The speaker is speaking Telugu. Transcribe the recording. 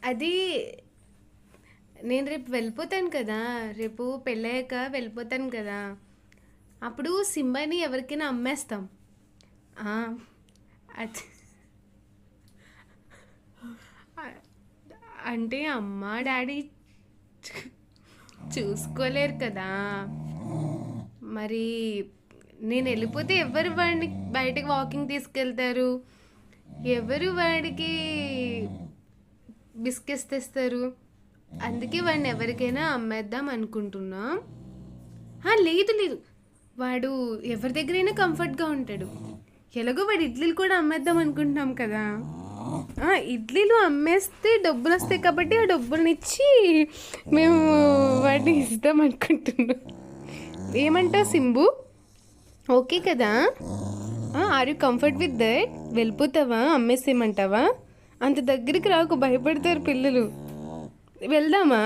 అది నేను రేపు వెళ్ళిపోతాను కదా! రేపు పెళ్ళయ్యాక వెళ్ళిపోతాను కదా! అప్పుడు సింబాని ఎవరికైనా అమ్మేస్తాం. ఆ! అది అంటే అమ్మ, డాడీ చూసుకోలేరు కదా! మరి నేనెళ్ళిపోతే ఎవ్వరు వాడిని బయటకి వాకింగ్ తీసుకెళ్తారు? ఎవరు వాడికి బిస్కెట్స్ తెస్తారు? అందుకే వాడిని ఎవరికైనా అమ్మేద్దాం అనుకుంటున్నా. లేదు లేదు. వాడు ఎవరి దగ్గరైనా కంఫర్ట్‌గా ఉంటాడు. ఎలాగో వాడి ఇడ్లీలు కూడా అమ్మేద్దాం అనుకుంటున్నాం కదా! ఇడ్లీలు అమ్మేస్తే డబ్బులొస్తాయి కాబట్టి ఆ డబ్బులనిచ్చి మేము వాడిని ఇద్దాం అనుకుంటున్నాం. ఏమంటావు సింబు? ఓకే కదా? Are you comfort with that? వెళ్ళిపోతావా? అమ్మేసేయమంటావా? అంత దగ్గరికి రాకు, భయపడతారు పిల్లలు. వెళ్దామా?